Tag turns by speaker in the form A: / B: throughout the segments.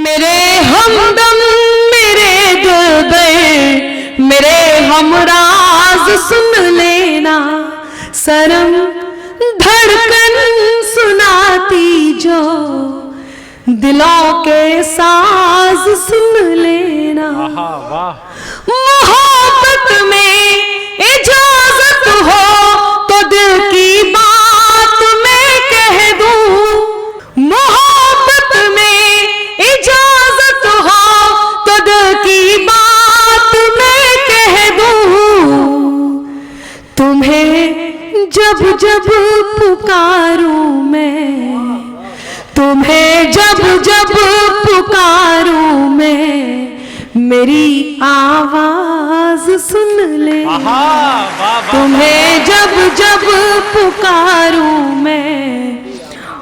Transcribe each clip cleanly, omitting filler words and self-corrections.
A: मेरे हमदम मेरे दिलबर मेरे हमराज सुन लेना, सरम धड़कन सुनाती जो दिलों के साज सुन लेना। मोहब्बत में इजाजत हो तो दिल की बात मैं कह दूं, मोहब्बत में इजाजत हो तो दिल की बात मैं कह दूं। तुम्हें जब जब पुकारूं मैं, तुम्हें जब जब पुकारूं मैं, मेरी आवाज सुन ले। तुम्हें जब जब पुकारूं मैं।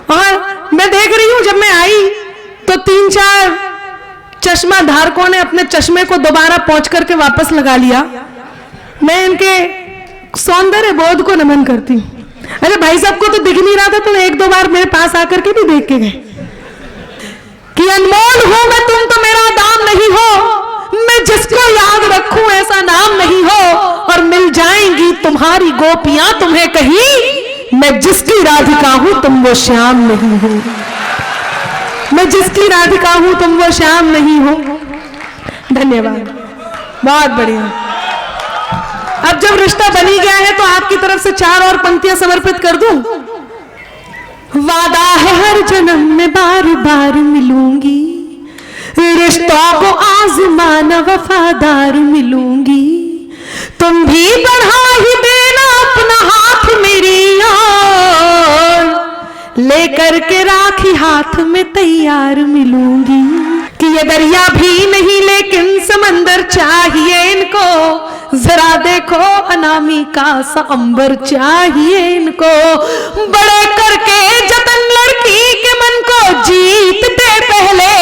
A: और मैं देख रही हूं, जब मैं आई तो 3-4 चश्मा धारकों ने अपने चश्मे को दोबारा पोंछ करके वापस लगा लिया। मैं इनके सौंदर्य बोध को नमन करती हूँ। अरे भाई साहब को तो दिख नहीं रहा था, तो 1-2 बार मेरे पास आकर के भी देख के गए कि अनमोल हूं मैं, तुम तो मेरा दाम नहीं हो, मैं जिसको याद रखूं ऐसा नाम नहीं हो, और मिल जाएंगी तुम्हारी गोपियां तुम्हें कहीं, मैं जिसकी राधिका हूं तुम वो श्याम नहीं हो, मैं जिसकी राधिका हूं तुम वो श्याम नहीं हो। धन्यवाद, बहुत बढ़िया। अब जब रिश्ता बनी गया है तो आपकी तरफ से 4 और पंक्तियां समर्पित कर दूं। वादा है हर जन्म में बार बार मिलूंगी, रिश्तों को आजमाना वफादार मिलूंगी, तुम भी बढ़ा ही देना अपना हाथ मेरी ओर, लेकर के राखी हाथ में तैयार मिलूंगी। कि ये दरिया भी नहीं लेकिन समंदर चाहिए इनको, जरा देखो अनामिका सा अंबर चाहिए इनको, बड़े करके जतन लड़की के मन को जीतते पहले,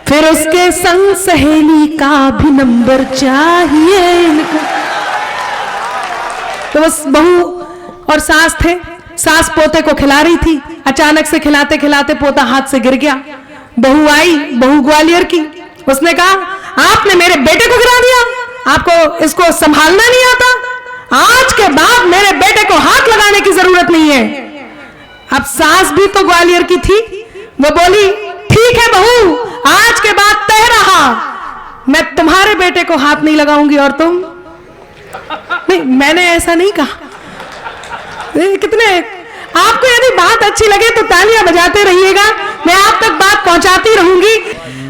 A: फिर उसके संग सहेली का भी नंबर चाहिए इनको। तो बस बहू और सास थे, सास पोते को खिला रही थी, अचानक से खिलाते खिलाते पोता हाथ से गिर गया। बहू आई, बहू ग्वालियर की, उसने कहा आपने मेरे बेटे को गिरा दिया, आपको इसको संभालना नहीं आता, आज के बाद मेरे बेटे को हाथ लगाने की जरूरत नहीं है। अब सास भी तो ग्वालियर की थी, वो बोली ठीक है बहू, आज के बाद तय रहा, मैं तुम्हारे बेटे को हाथ नहीं लगाऊंगी और तुम नहीं। मैंने ऐसा नहीं कहा। कितने आपको यदि बात अच्छी लगे तो तालियां बजाते रहिएगा, मैं आप तक बात पहुंचाती रहूंगी।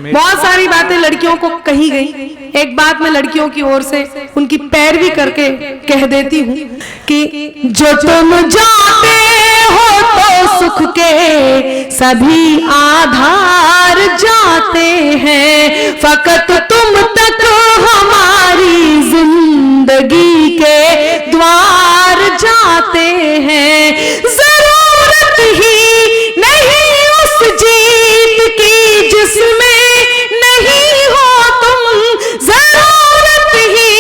A: बहुत सारी बातें लड़कियों को कही गई, एक बात मैं लड़कियों की ओर से उनकी पैरवी करके कह देती हूँ कि जो तुम जाते हो तो सुख के सभी आधार जाते हैं, फकत तुम तक हमारी जिंदगी के द्वार जाते हैं, जरूरत ही नहीं उस जीत की जिसमें नहीं हो तुम, जरूरत ही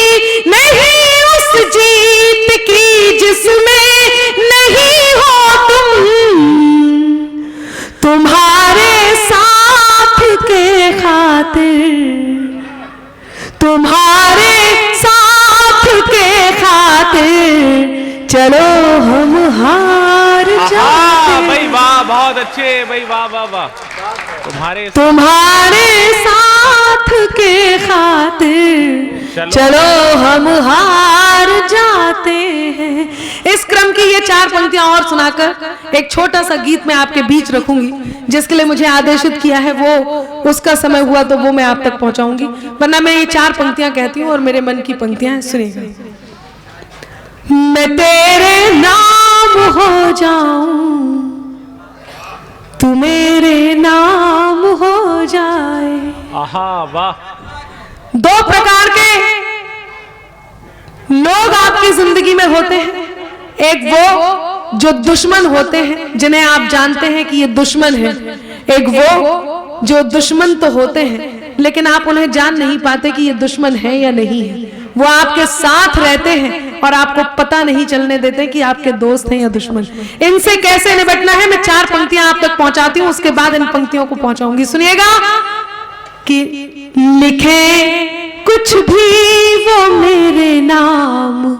A: नहीं उस जीत की जिसमें नहीं हो तुम, तुम्हारे साथ के खातिर, तुम्हारे साथ के खातिर चलो हम हार जाते।
B: भाई वाह, बहुत अच्छे भाई, वाह वाह वाह।
A: तुम्हारे साथ के खातिर चलो हम हार जाते हैं। इस क्रम की ये 4 पंक्तियां और सुनाकर एक छोटा सा गीत मैं आपके बीच रखूंगी, जिसके लिए मुझे आदेशित किया है, वो उसका समय हुआ तो वो मैं आप तक पहुंचाऊंगी, वरना मैं ये 4 पंक्तियां कहती हूँ और मेरे मन की पंक्तियां सुनिएगा। मैं तेरे नाम हो जाऊं, तू मेरे नाम हो जाए।
B: आहा वाह।
A: 2 प्रकार के लोग आपकी जिंदगी में होते हैं, एक वो जो दुश्मन होते हैं जिन्हें आप जानते हैं कि ये दुश्मन है, एक वो जो दुश्मन तो होते हैं लेकिन आप उन्हें जान नहीं पाते कि ये दुश्मन है या नहीं है। वो आपके साथ रहते हैं और आपको पता नहीं चलने देते कि आपके दोस्त हैं या दुश्मन। इनसे कैसे निपटना है, मैं 4 पंक्तियां आप तक पहुंचाती हूं, उसके बाद इन पंक्तियों को पहुंचाऊंगी। सुनिएगा कि लिखे कुछ भी वो मेरे नाम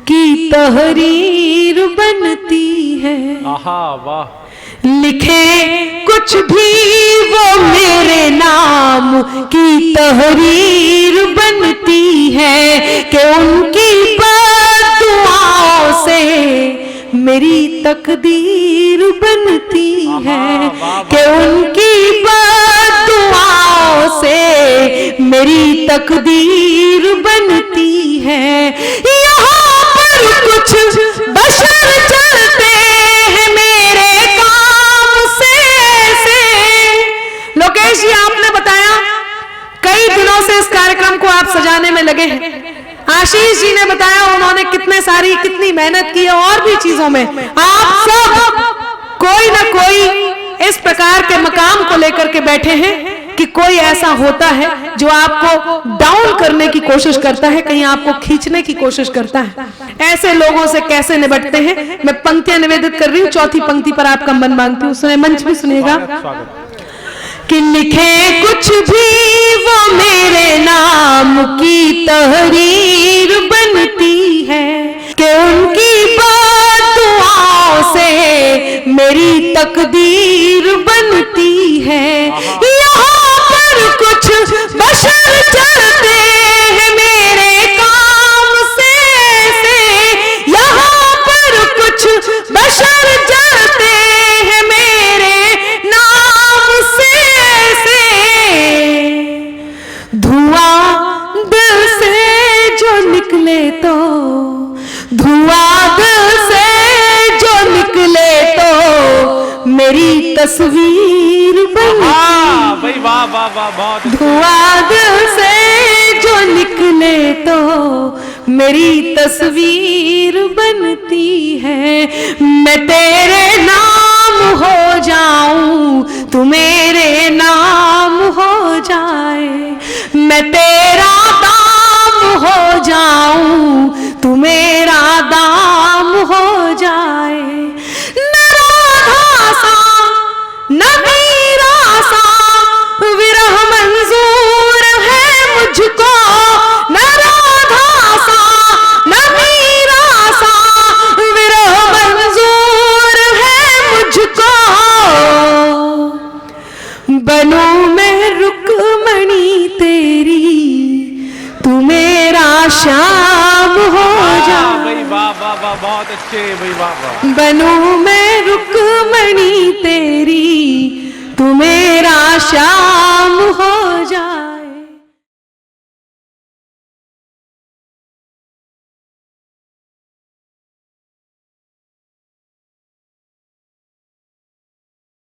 A: की तहरीर बनती है।
B: आहा वाह।
A: लिखे कुछ भी वो मेरे नाम की तहरीर बनती है कि उनकी बद्दुआओं से मेरी तकदीर बनती है, कि उनकी बद्दुआओं से मेरी तकदीर बनती है। यहाँ पर कुछ बशर चलते हैं मेरे काम से। लोकेश जी, आपने बताया कई दिनों से इस कार्यक्रम को आप सजाने में लगे हैं। आशीष जी ने बताया उन्होंने कितनी मेहनत की है और भी चीजों में। आप सब कोई ना कोई इस प्रकार के मकाम को लेकर के बैठे हैं कि कोई ऐसा होता है जो आपको डाउन करने की कोशिश करता है, कहीं आपको खींचने की कोशिश करता है। ऐसे लोगों से कैसे निपटते हैं, मैं पंक्तियां निवेदित कर रही हूँ। चौथी पंक्ति पर आपका मन मांगती हूँ, सुने, मंच में सुनिएगा कि लिखे कुछ भी वो मेरे नाम की तहरीर बनती है, कि उनकी बद्दुआओं से मेरी तकदीर बनती है। यहाँ पर कुछ बशर चलते हैं मेरे काम से। यहाँ पर कुछ बशर चलते हैं मेरे नाम से। धुआं दिल से जो निकले तो, धुआं दिल से जो निकले तो मेरी तस्वीर बनती।
B: वाह वाह वाह, बहुत।
A: धुआं दिल से जो निकले तो मेरी तस्वीर बनती है। मैं तेरे नाम हो जाऊं, तू मेरे नाम हो जाए। मैं तेरा दाम हो जाऊं, तू मेरा दाम हो जाए। न राधा सा न मीरा सा विरह मंजूर है मुझको। न राधा सा न मीरा सा विरह मंजूर है मुझको। बनूं मैं रुक्मणी तेरी, तू मेरा श्याम हो जा।
B: वाह वाह वाह, बहुत अच्छे भाई, वाह वाह।
A: बनूं मैं रुक्मणी तेरी, तू मेरा श्याम हो जा।